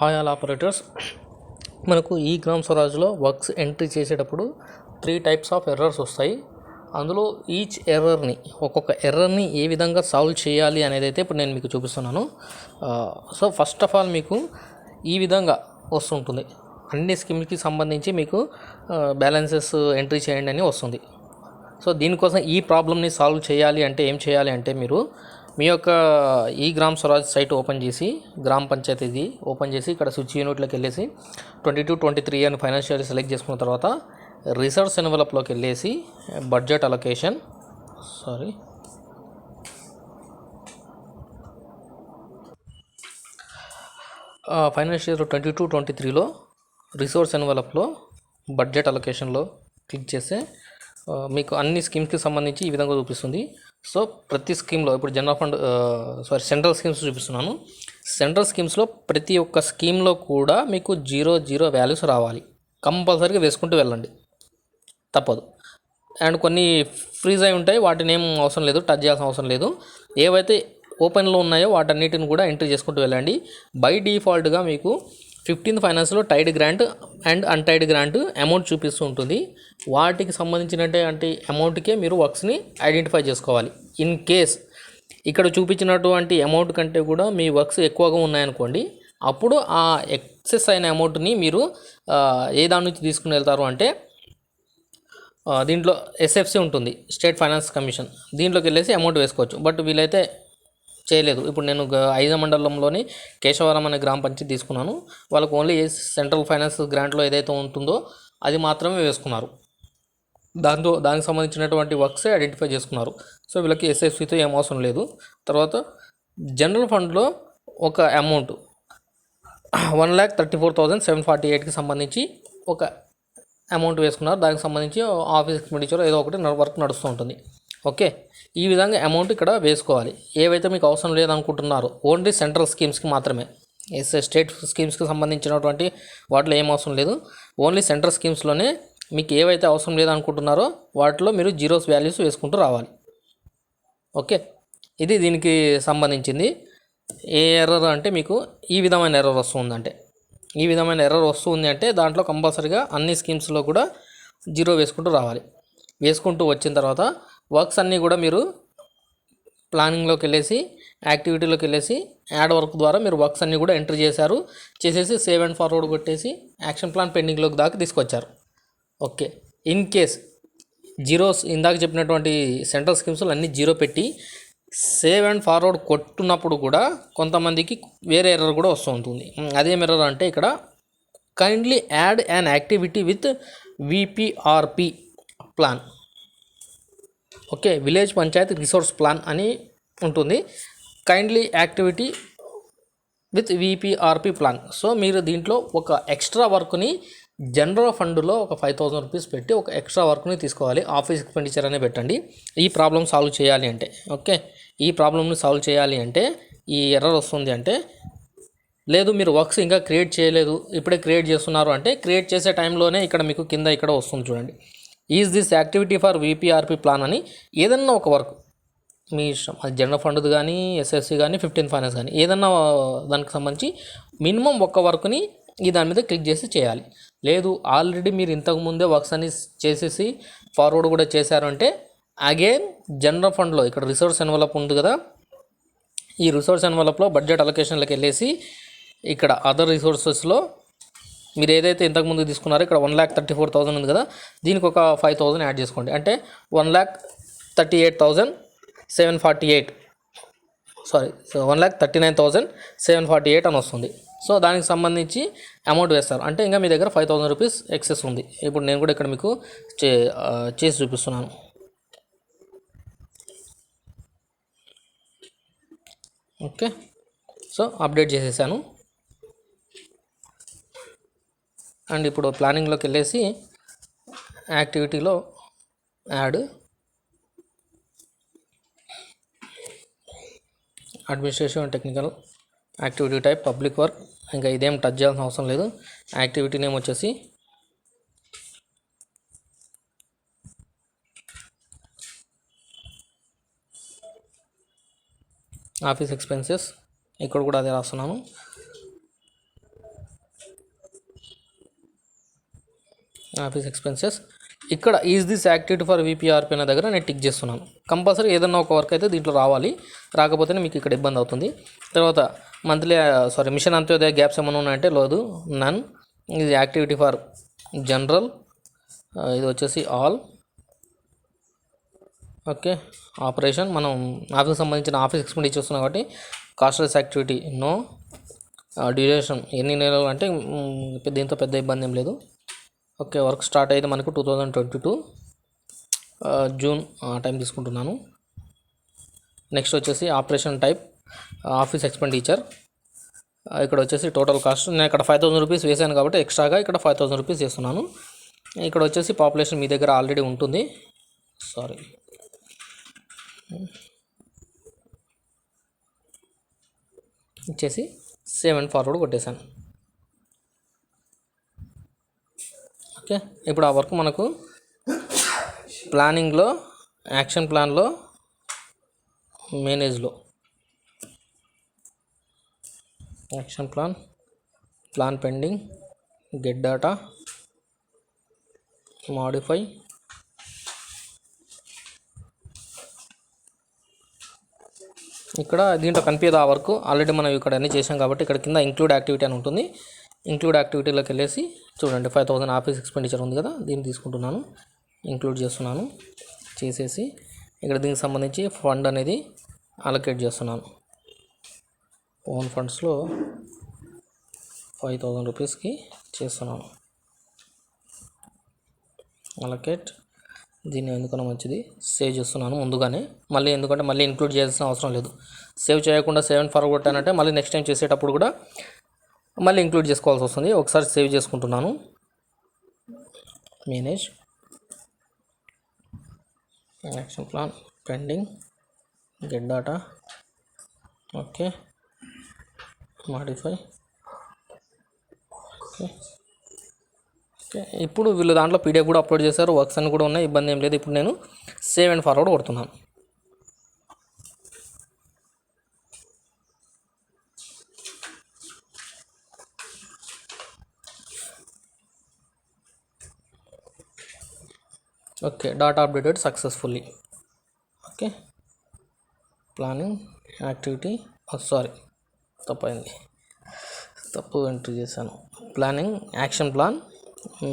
Hi all operators. మనకు ఈ gram స్వరాజ్లో works entry చేసేటప్పుడు 3 టైప్స్ ఆఫ్ ఎర్రర్స్ వస్తాయి. అందులో ఈచ్ ఎర్రర్ని ఒక్కొక్క ఎర్రర్ని ఏ విధంగా సాల్వ్ చేయాలి అనేది అయితే ఇప్పుడు నేను మీకు చూపిస్తున్నాను. సో ఫస్ట్ ఆఫ్ ఆల్ మీకు ఈ విధంగా వస్తుంటుంది. అన్ని స్కీమ్కి సంబంధించి మీకు బ్యాలెన్సెస్ ఎంట్రీ చేయండి అని వస్తుంది. సో దీనికోసం ఈ ప్రాబ్లమ్ని సాల్వ్ చేయాలి అంటే ఏం చేయాలి అంటే మీరు మీ యొక్క ఈ గ్రామ్ స్వరాజ్ సైట్ ఓపెన్ చేసి గ్రామ పంచాయతీది ఓపెన్ చేసి ఇక్కడ స్విచ్ యూనిట్లోకి వెళ్ళేసి 22-23 అని ఫైనాన్షియల్ సెలెక్ట్ చేసుకున్న తర్వాత రిసోర్స్ ఎన్వలప్లోకి వెళ్ళేసి బడ్జెట్ అలొకేషన్ ఫైనాన్షియల్ 22-23లో రిసోర్స్ ఎన్వలప్లో బడ్జెట్ అలొకేషన్లో క్లిక్ చేస్తే మీకు అన్ని స్కీమ్స్కి సంబంధించి ఈ విధంగా చూపిస్తుంది. సో ప్రతి స్కీమ్లో ఇప్పుడు జనరల్ ఫండ్ సెంట్రల్ స్కీమ్స్ చూపిస్తున్నాను. సెంట్రల్ స్కీమ్స్లో ప్రతి ఒక్క స్కీమ్లో కూడా మీకు 0 వాల్యూస్ రావాలి. కంపల్సరీగా వేసుకుంటూ వెళ్ళండి, తప్పదు. అండ్ కొన్ని ఫ్రీజ్ అయి ఉంటాయి, వాటిని ఏం అవసరం లేదు, టచ్ చేయాల్సిన అవసరం లేదు. ఏవైతే ఓపెన్లో ఉన్నాయో వాటన్నిటిని కూడా ఎంట్రీ చేసుకుంటూ వెళ్ళండి. బై డిఫాల్ట్గా మీకు 15th ఫైనాన్స్లో tied grant and untied grant amount చూపిస్తూ ఉంటుంది. వాటికి సంబంధించినటువంటి అమౌంట్కే మీరు వర్క్స్ని ఐడెంటిఫై చేసుకోవాలి. ఇన్ కేస్ ఇక్కడ చూపించినటువంటి అమౌంట్ కంటే కూడా మీ వర్క్స్ ఎక్కువగా ఉన్నాయనుకోండి, అప్పుడు ఆ ఎక్సెస్ అయిన అమౌంట్ని మీరు ఏ దాని నుంచి తీసుకుని వెళ్తారు అంటే దీంట్లో ఎస్ఎఫ్సి ఉంటుంది, స్టేట్ ఫైనాన్స్ కమిషన్. దీంట్లోకి వెళ్ళేసి అమౌంట్ వేసుకోవచ్చు. బట్ వీలైతే చేయలేదు. ఇప్పుడు నేను ఐజా మండలంలోని కేశవరం అనే గ్రామ పంచాయతీ తీసుకున్నాను. వాళ్ళకు ఓన్లీ సెంట్రల్ ఫైనాన్స్ గ్రాంట్లో ఏదైతే ఉంటుందో అది మాత్రమే వేసుకున్నారు. దానికి సంబంధించినటువంటి వర్క్సే ఐడెంటిఫై చేసుకున్నారు. సో వీళ్ళకి ఎస్ఎఫ్సితో ఏం అవసరం లేదు. తర్వాత జనరల్ ఫండ్లో ఒక అమౌంట్ 1,34,748కి సంబంధించి ఒక అమౌంట్ వేసుకున్నారు. దానికి సంబంధించి ఆఫీస్ ఎక్స్పెండిచర్ ఏదో ఒకటి వర్క్ నడుస్తూ ఉంటుంది. ఓకే, ఈ విధంగా అమౌంట్ ఇక్కడ వేసుకోవాలి. ఏవైతే మీకు అవసరం లేదనుకుంటున్నారో ఓన్లీ సెంట్రల్ స్కీమ్స్కి మాత్రమే. స్టేట్ స్కీమ్స్కి సంబంధించినటువంటి వాటిలో ఏం అవసరం లేదు. ఓన్లీ సెంట్రల్ స్కీమ్స్లోనే మీకు ఏవైతే అవసరం లేదనుకుంటున్నారో వాటిలో మీరు 0 వాల్యూస్ వేసుకుంటూ రావాలి. ఓకే, ఇది దీనికి సంబంధించింది. ఏ ఎర్రర్ అంటే మీకు ఈ విధమైన ఎర్రర్ వస్తుందంటే ఈ విధమైన ఎర్రర్ వస్తుంది అంటే దాంట్లో కంపల్సరీగా అన్ని స్కీమ్స్లో కూడా 0 వేసుకుంటూ రావాలి. వేసుకుంటూ వచ్చిన తర్వాత వర్క్స్ అన్నీ కూడా మీరు ప్లానింగ్లోకి వెళ్ళేసి యాక్టివిటీలోకి వెళ్ళేసి యాడ్ వర్క్ ద్వారా మీరు వర్క్స్ అన్నీ కూడా ఎంట్రీ చేసేసి సేవ్ అండ్ ఫార్వర్డ్ కొట్టేసి యాక్షన్ ప్లాన్ పెండింగ్లోకి దాకా తీసుకొచ్చారు. ఓకే, ఇన్ కేస్ జీరోస్ ఇందాక చెప్పినటువంటి సెంట్రల్ స్కీమ్స్లో అన్నీ 0 పెట్టి సేవ్ అండ్ ఫార్వర్డ్ కొట్టున్నప్పుడు కూడా కొంతమందికి వేరే ఎర్రర్ కూడా వస్తూ ఉంటుంది. అదేం ఎర్రర్ అంటే ఇక్కడ kindly add an activity with VPRP plan. Okay, village panchayat resource plan అని ఉంటుంది. Kindly activity with VPRP plan. So మీరు దీంట్లో ఒక ఎక్స్ట్రా వర్క్ని జనరల్ ఫండ్లో ఒక 5,000 రూపీస్ పెట్టి ఒక ఎక్స్ట్రా వర్క్ని తీసుకోవాలి. ఆఫీస్ ఎక్స్పెండిచర్ అనే పెట్టండి ఈ ప్రాబ్లమ్ సాల్వ్ చేయాలి అంటే. ఓకే, ఈ ప్రాబ్లమ్ని సాల్వ్ చేయాలి అంటే ఈ ఎర్రర్ వస్తుంది అంటే, లేదు మీరు వర్క్స్ ఇంకా క్రియేట్ చేయలేదు, ఇప్పుడే క్రియేట్ చేస్తున్నారు అంటే క్రియేట్ చేసే టైంలోనే ఇక్కడ మీకు కింద ఇక్కడ వస్తుంది చూడండి, is this activity for VPRP plan అని. ఏదన్నా ఒక వర్క్ మీ ఇష్టం, అది జనరల్ ఫండ్ కానీ ఎస్ఎస్సి కానీ 15th ఫైనాన్స్ కానీ ఏదన్నా దానికి సంబంధించి మినిమం ఒక్క వర్క్ని ఈ దాని మీద క్లిక్ చేసి చేయాలి. లేదు ఆల్రెడీ మీరు ఇంతకుముందే వర్క్స్ అన్ని చేసేసి ఫార్వర్డ్ కూడా చేశారు అంటే అగైన్ జనరల్ ఫండ్లో ఇక్కడ రిసోర్స్ ఎన్వలప్ ఉంది కదా, ఈ రిసోర్స్ ఎన్వలప్లో బడ్జెట్ అలొకేషన్లోకి వెళ్ళేసి ఇక్కడ అదర్ రిసోర్సెస్లో మీరు ఏదైతే ఇంతకుముందు తీసుకున్నారో ఇక్కడ 1,34,000 ఉంది కదా, దీనికి ఒక 5,000 యాడ్ చేసుకోండి. అంటే 1,38,748 1,39,748 అని వస్తుంది. సో దానికి సంబంధించి అమౌంట్ వేస్తారు అంటే ఇంకా మీ దగ్గర 5,000 రూపీస్ ఎక్సెస్ ఉంది. ఇప్పుడు నేను కూడా ఇక్కడ మీకు చేసి చూపిస్తున్నాను. ఓకే, సో అప్డేట్ చేసేసాను. అండ్ ఇప్పుడు ప్లానింగ్లోకి వెళ్ళేసి యాక్టివిటీలో add administrative and technical activity type public work. ఇంకా ఇదేం టచ్ చేయాల్సిన అవసరం లేదు. యాక్టివిటీ నేమ్ వచ్చేసి ఆఫీస్ ఎక్స్పెన్సెస్, ఇక్కడ కూడా అదే రాస్తున్నాను. Office expenses. ఇక్కడ is this activity for VPRP అనే దగ్గర నేను టిక్ చేస్తున్నాను. కంపల్సరీ ఏదన్నా ఒక వర్క్ అయితే దీంట్లో రావాలి, రాకపోతేనే మీకు ఇక్కడ ఇబ్బంది అవుతుంది. తర్వాత మంత్లీ మిషన్ అంత్యోదయ గ్యాప్స్ ఏమైనా ఉన్నాయంటే లేదు, నన్. ఇది యాక్టివిటీ ఫర్ జనరల్, ఇది వచ్చేసి ఆల్. ఓకే, ఆపరేషన్ మనం ఆఫీస్కి సంబంధించిన ఆఫీస్ ఎక్స్పెండిచర్ వస్తున్నాం కాబట్టి కాస్ట్లెస్ యాక్టివిటీ నో. డ్యూరేషన్ ఎన్ని నెలలు అంటే దీంతో పెద్ద ఇబ్బంది ఏం లేదు. ఓకే, వర్క్ స్టార్ట్ అయితే మనకు 2022 జూన్ టైం తీసుకుంటున్నాను. నెక్స్ట్ వచ్చేసి ఆపరేషన్ టైప్ ఆఫీస్ ఎక్స్పెండిచర్. ఇక్కడ వచ్చేసి టోటల్ కాస్ట్ నేను ఇక్కడ 5,000 రూపీస్ వేసాను కాబట్టి ఎక్స్ట్రాగా ఇక్కడ 5,000 రూపీస్ వేస్తున్నాను. ఇక్కడ వచ్చేసి పాపులేషన్ మీ దగ్గర ఆల్రెడీ ఉంటుంది, ఇచ్చేసి సేవ్ అండ్ ఫార్వర్డ్ కొట్టేశాను. ఓకే, ఇప్పుడు ఆ వర్క్ మనకు ప్లానింగ్లో, యాక్షన్ ప్లాన్లో, మేనేజ్లో, action plan, plan pending, get data, modify, ఇక్కడ దీంట్లో కనిపించదు ఆ వర్క్, ఆల్రెడీ మనం ఇక్కడ అన్నీ చేసాం కాబట్టి ఇక్కడ కింద ఇంక్లూడ్ యాక్టివిటీ అని ఉంటుంది. ఇంక్లూడ్ యాక్టివిటీలోకి వెళ్ళేసి చూడండి 5,000 ఆఫీస్ ఎక్స్పెండిచర్ ఉంది కదా, దీన్ని తీసుకుంటున్నాను, ఇంక్లూడ్ చేస్తున్నాను. చేసేసి ఇక్కడ దీనికి సంబంధించి ఫండ్ అనేది అలొకేట్ చేస్తున్నాను. ఓన్ ఫండ్స్లో 5,000 రూపీస్కి చేస్తున్నాను అలొకేట్. దీన్ని ఎందుకన్నా మంచిది సేవ్ చేస్తున్నాను ముందుగానే, మళ్ళీ ఎందుకంటే మళ్ళీ ఇంక్లూడ్ చేయాల్సిన అవసరం లేదు. సేవ్ చేయకుండా సేవ్ అండ్ ఫార్వర్డ్ కొట్టానంటే మళ్ళీ నెక్స్ట్ టైం చేసేటప్పుడు కూడా మళ్ళీ ఇంక్లూడ్ చేసుకోవాల్సి వస్తుంది. ఒకసారి సేవ్ చేసుకుంటున్నాను. Manage, action plan, pending, get data, okay, modify. Okay, ఇప్పుడు వీళ్ళు దాంట్లో పీడిఎఫ్ కూడా అప్లోడ్ చేశారు, వర్క్స్ అన్ని కూడా ఉన్నాయి, ఇబ్బంది ఏం లేదు. ఇప్పుడు నేను సేవ్ అండ్ ఫార్వర్డ్ కొడుతున్నాను. Okay, data updated successfully. Okay, planning activity, తప్పు ఎంట్రీ చేశాను. Planning, action plan,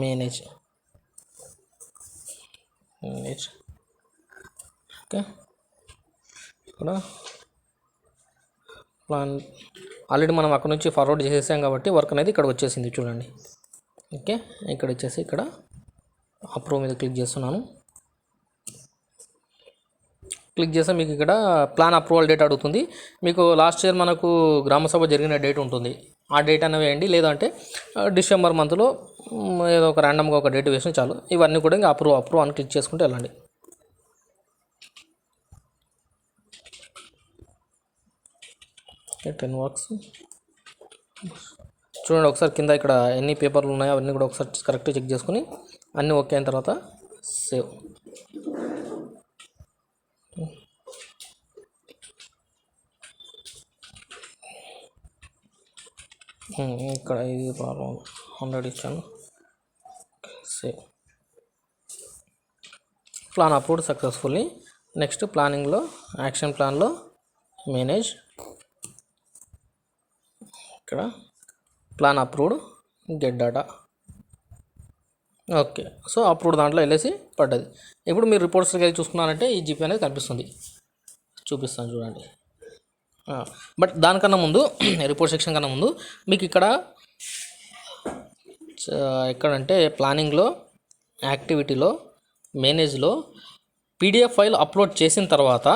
manage. Okay, ఇక్కడ ప్లాన్ ఆల్రెడీ మనం అక్కడ నుంచి ఫార్వర్డ్ చేసేసాం కాబట్టి వర్క్ అనేది ఇక్కడ వచ్చేసింది చూడండి. ఓకే, ఇక్కడ వచ్చేసి ఇక్కడ అప్రూవ్ మీద క్లిక్ చేస్తున్నాను. క్లిక్ చేస్తే మీకు ఇక్కడ ప్లాన్ అప్రూవల్ డేట్ అడుగుతుంది. మీకు లాస్ట్ ఇయర్ మనకు గ్రామసభ జరిగిన డేట్ ఉంటుంది, ఆ డేట్ అనేవి వేయండి. లేదంటే డిసెంబర్ మంత్లో ఏదో ఒక ర్యాండమ్గా ఒక డేట్ వేసిన చాలు. ఇవన్నీ కూడా ఇంకా అప్రూవ్ అని క్లిక్ చేసుకుంటే వెళ్ళండి. ఓకే, 10 వర్క్స్ చూడండి. ఒకసారి కింద ఇక్కడ ఎన్ని పేపర్లు ఉన్నాయో అవన్నీ కూడా ఒకసారి కరెక్ట్గా చెక్ చేసుకుని అన్నీ ఓకే అయిన తర్వాత సేవ్. ఇక్కడ ఇది 100 ఇచ్చాను, save. Plan approved successfully. Next ప్లానింగ్లో, యాక్షన్ ప్లాన్లో, మేనేజ్, ఇక్కడ plan approved, get data. Okay, so approved దాంట్లో వెళ్ళేసి పడ్డది. ఇప్పుడు మీరు రిపోర్ట్స్కి వెళ్ళి చూసుకున్నారంటే ఈ జీపీ అనేది కనిపిస్తుంది, చూపిస్తాను చూడండి. బట్ దానికన్నా ముందు రిపోర్ట్ సెక్షన్ కన్నా ముందు మీకు ఇక్కడ ఎక్కడంటే ప్లానింగ్లో, యాక్టివిటీలో, మేనేజ్లో పీడిఎఫ్ ఫైల్ అప్లోడ్ చేసిన తర్వాత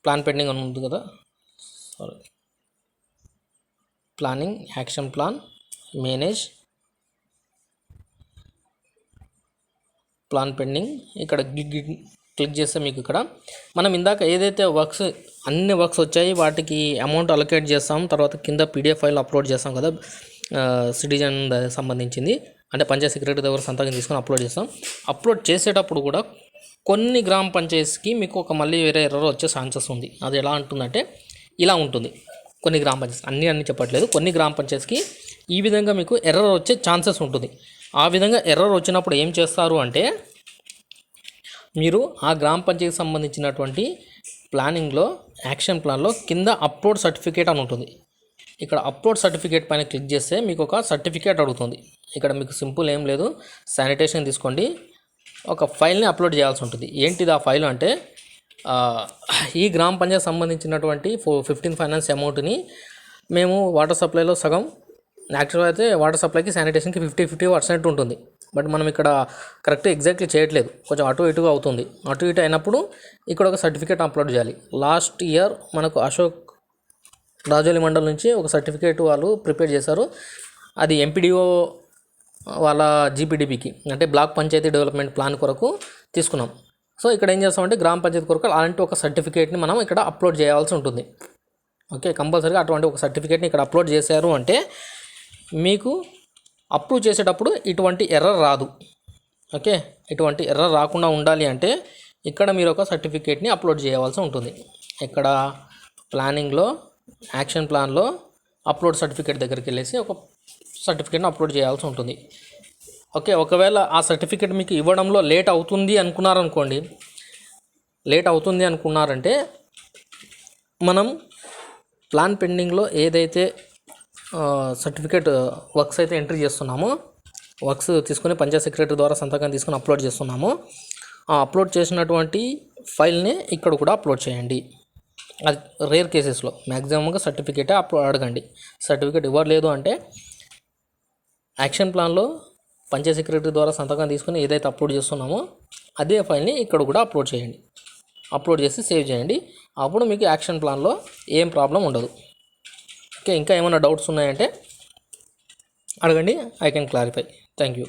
ప్లాన్ పెండింగ్ అని ఉంది కదా, planning, action plan, manage, plan pending. ఇక్కడ క్లిక్ చేస్తే మీకు ఇక్కడ మనం ఇందాక ఏదైతే అన్ని వర్క్స్ వచ్చాయి వాటికి అమౌంట్ అలొకేట్ చేస్తాం, తర్వాత కింద పీడిఎఫ్ ఫైల్ అప్లోడ్ చేస్తాం కదా, సిటిజన్ సంబంధించింది, అంటే పంచాయత్ సెక్రటరీ దగ్గర సంతకం తీసుకొని అప్లోడ్ చేస్తాం. అప్లోడ్ చేసేటప్పుడు కూడా కొన్ని గ్రామ పంచాయతీకి మీకు మళ్ళీ వేరే ఎర్రర్ వచ్చే ఛాన్సెస్ ఉంది. అది ఎలా ఉంటుందంటే ఇలా ఉంటుంది. కొన్ని గ్రామ పంచాయతీ అన్నీ చెప్పట్లేదు, కొన్ని గ్రామ పంచాయతీకి ఈ విధంగా మీకు ఎర్రర్ వచ్చే ఛాన్సెస్ ఉంటుంది. ఆ విధంగా ఎర్రర్ వచ్చినప్పుడు ఏం చేస్తారు అంటే మీరు ఆ గ్రామ పంచాయతీకి సంబంధించినటువంటి ప్లానింగ్లో యాక్షన్ ప్లాన్లో కింద అప్లోడ్ సర్టిఫికేట్ అని ఉంటుంది. ఇక్కడ అప్లోడ్ సర్టిఫికేట్ పైన క్లిక్ చేస్తే మీకు ఒక సర్టిఫికేట్ అడుగుతుంది. ఇక్కడ మీకు సింపుల్ ఏం లేదు, శానిటేషన్ తీసుకోండి, ఒక ఫైల్ని అప్లోడ్ చేయాల్సి ఉంటుంది. ఏంటిది ఆ ఫైల్ అంటే ఈ గ్రామ పంచాయతీ సంబంధించినటువంటి 15 ఫైనాన్స్ అమౌంట్ని మేము వాటర్ సప్లైలో సగం, యాక్చువల్గా అయితే వాటర్ సప్లైకి శానిటేషన్కి 50% ఉంటుంది. బట్ మనం ఇక్కడ కరెక్ట్ ఎగ్జాక్ట్లీ చేయట్లేదు, కొంచెం అటు ఇటుగా అవుతుంది. అటు ఇటు అయినప్పుడు ఇక్కడ ఒక సర్టిఫికేట్ అప్లోడ్ చేయాలి. లాస్ట్ ఇయర్ మనకు అశోక్ రాజోలి మండలం నుంచి ఒక సర్టిఫికేట్ వాళ్ళు ప్రిపేర్ చేశారు. అది ఎంపీడీఓ వాళ్ళ జీపీడీపీకి అంటే బ్లాక్ పంచాయతీ డెవలప్మెంట్ ప్లాన్ కొరకు తీసుకున్నాం. సో ఇక్కడ ఏం చేస్తామంటే గ్రామ పంచాయతీ కొరకు అలాంటి ఒక సర్టిఫికేట్ని మనం ఇక్కడ అప్లోడ్ చేయాల్సి ఉంటుంది. ఓకే, కంపల్సరీగా అటువంటి ఒక సర్టిఫికేట్ని ఇక్కడ అప్లోడ్ చేశారు అంటే మీకు అప్రూవ్ చేసేటప్పుడు ఇటువంటి ఎర్రర్ రాదు. ఓకే, ఇటువంటి ఎర్రర్ రాకుండా ఉండాలి అంటే ఇక్కడ మీరు ఒక సర్టిఫికేట్ని అప్లోడ్ చేయవలసి ఉంటుంది. ఇక్కడ ప్లానింగ్లో యాక్షన్ ప్లాన్లో అప్లోడ్ సర్టిఫికేట్ దగ్గరికి వెళ్ళేసి ఒక సర్టిఫికేట్ని అప్లోడ్ చేయాల్సి ఉంటుంది. ఓకే, ఒకవేళ ఆ సర్టిఫికేట్ మీకు ఇవ్వడంలో లేట్ అవుతుంది అనుకున్నారనుకోండి, లేట్ అవుతుంది అనుకున్నారంటే మనం ప్లాన్ పెండింగ్లో ఏదైతే సర్టిఫికేట్ వర్క్స్ అయితే ఎంట్రీ చేస్తున్నామో, వర్క్స్ తీసుకొని పంచాయత్ సెక్రటరీ ద్వారా సంతకం తీసుకొని అప్లోడ్ చేస్తున్నామో, ఆ అప్లోడ్ చేసినటువంటి ఫైల్ని ఇక్కడ కూడా అప్లోడ్ చేయండి. అది రేర్ కేసెస్లో మ్యాక్సిమంగా సర్టిఫికేటే అడగండి. సర్టిఫికేట్ ఇవ్వలేదు అంటే యాక్షన్ ప్లాన్లో పంచాయత్ సెక్రటరీ ద్వారా సంతకం తీసుకొని ఏదైతే అప్లోడ్ చేస్తున్నామో అదే ఫైల్ని ఇక్కడ కూడా అప్లోడ్ చేయండి. అప్లోడ్ చేసి సేవ్ చేయండి. అప్పుడు మీకు యాక్షన్ ప్లాన్లో ఏం ప్రాబ్లం ఉండదు. ఓకే, ఇంకా ఏమైనా డౌట్స్ ఉన్నాయంటే అడగండి, I can clarify. Thank you.